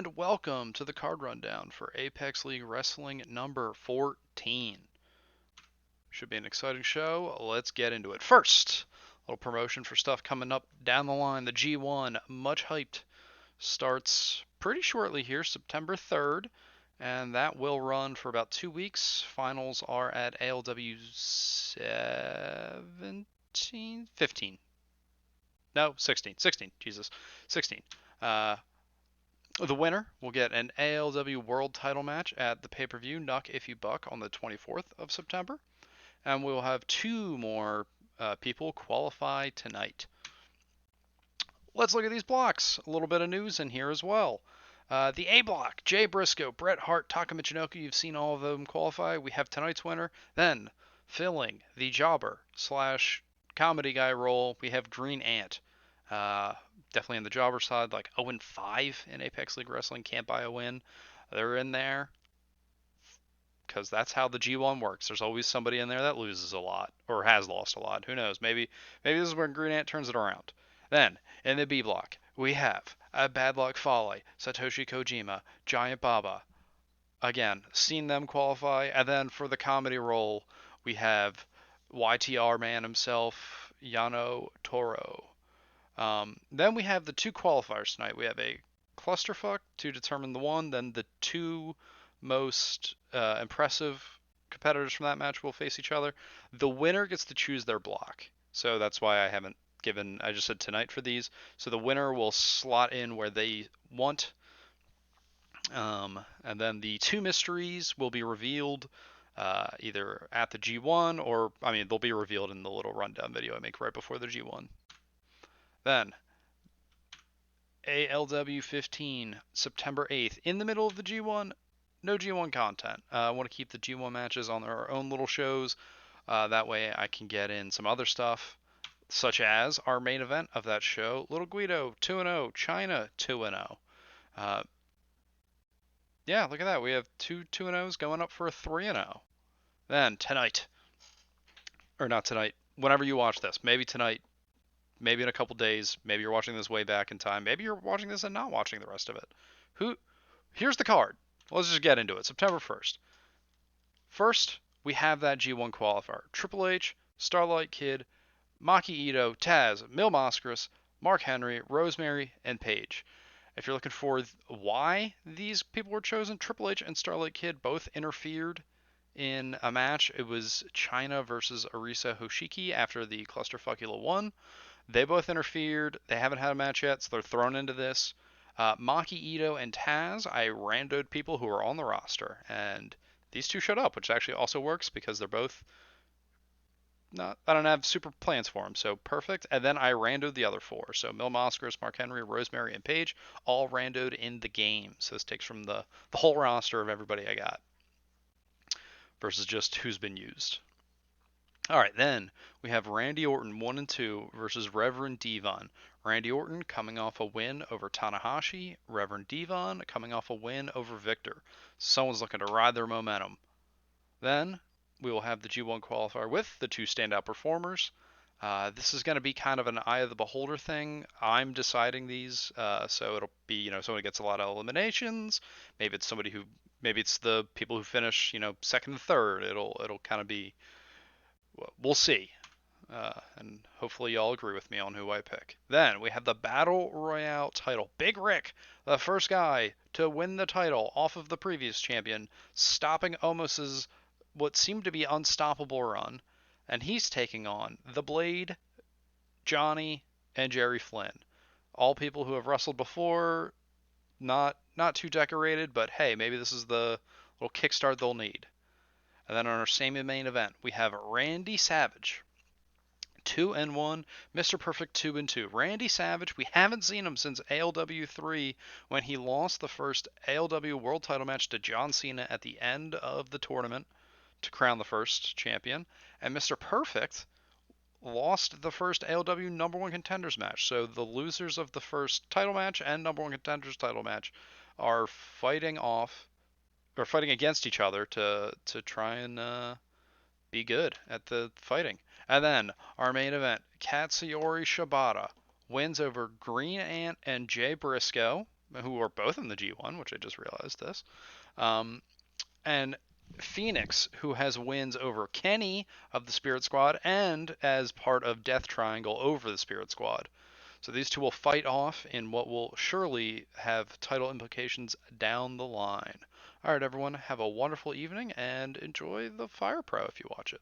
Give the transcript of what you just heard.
and welcome to the card rundown for Apex League Wrestling number 14. Should be an exciting show. Let's get into it. First, a little promotion for stuff coming up down the line. The G1, much hyped, starts pretty shortly here, September 3rd, and that will run for about 2 weeks. Finals are at ALW 17, 15. No, 16. 16, Jesus. 16. Uh, The winner will get an ALW World Title match at the pay-per-view Nuck If You Buck on the 24th of September, and we will have two more people qualify tonight. Let's look at these blocks. A little bit of news in here as well. The A block, Jay Briscoe, Bret Hart, Taka Michinoku, you've seen all of them qualify. We have tonight's winner. Then, filling the jobber slash comedy guy role, we have Green Ant. Definitely on the jobber side, like 0-5 in Apex League Wrestling, can't buy a win. They're in there because that's how the G1 works. There's always somebody in there that loses a lot or has lost a lot. Who knows? Maybe this is where Green Ant turns it around. Then in the B block, we have a Bad Luck Fale, Satoshi Kojima, Giant Baba. Again, seen them qualify. And then for the comedy role, we have YTR man himself, Yano Toro. Then we have the two qualifiers tonight. We have a clusterfuck to determine the one. Then the two most impressive competitors from that match will face each other. The winner gets to choose their block. So that's why I just said tonight for these. So the winner will slot in where they want. And then the two mysteries will be revealed either at the G1 or, they'll be revealed in the little rundown video I make right before the G1. Then, ALW 15, September 8th. In the middle of the G1, no G1 content. I want to keep the G1 matches on their own little shows. That way I can get in some other stuff, such as our main event of that show, Little Guido 2-0, China 2-0. Yeah, look at that. We have two 2-0s going up for a 3-0. Then, tonight, or not tonight, whenever you watch this, maybe tonight, maybe in a couple days, maybe you're watching this way back in time, maybe you're watching this and not watching the rest of it. Here's the card. Let's just get into it. September 1st. First, we have that G1 qualifier. Triple H, Starlight Kid, Maki Ito, Taz, Mil Mascaras, Mark Henry, Rosemary, and Paige. If you're looking for why these people were chosen, Triple H and Starlight Kid both interfered in a match. It was China versus Arisa Hoshiki after the Clusterfuckula 1. They both interfered. They haven't had a match yet, so they're thrown into this. Maki Ito and Taz, I randoed people who are on the roster, and these two showed up, which actually also works because they're both I don't have super plans for them, so perfect. And then I randoed the other four. So Mil Mascaras, Mark Henry, Rosemary, and Paige, all randoed in the game. So this takes from the whole roster of everybody I got versus just who's been used. All right, then we have Randy Orton 1 and 2 versus Reverend Devon. Randy Orton coming off a win over Tanahashi. Reverend Devon coming off a win over Victor. Someone's looking to ride their momentum. Then we will have the G1 qualifier with the two standout performers. This is going to be kind of an eye of the beholder thing. I'm deciding these, so it'll be, somebody gets a lot of eliminations. Maybe it's the people who finish, second and third. It'll kind of be, we'll see. And hopefully y'all agree with me on who I pick. Then we have the Battle Royale title. Big Rick, the first guy to win the title off of the previous champion, stopping Omos's what seemed to be unstoppable run, and he's taking on the Blade, Johnny, and Jerry Flynn. All people who have wrestled before, not too decorated, but hey, maybe this is the little kickstart they'll need. And then on our same main event, we have Randy Savage, 2-1, Mr. Perfect 2-2. Randy Savage, we haven't seen him since ALW 3 when he lost the first ALW World Title match to John Cena at the end of the tournament to crown the first champion, and Mr. Perfect lost the first ALW number one contenders match. So the losers of the first title match and number one contenders title match are fighting against each other to try and be good at the fighting. And then our main event, Katsuyori Shibata wins over Green Ant and Jay Briscoe. who are both in the G1, which I just realized this. Um, and Phoenix, who has wins over Kenny of the Spirit Squad and as part of Death Triangle over the Spirit Squad. So these two will fight off in what will surely have title implications down the line. All right, everyone, have a wonderful evening and enjoy the Fire Pro if you watch it.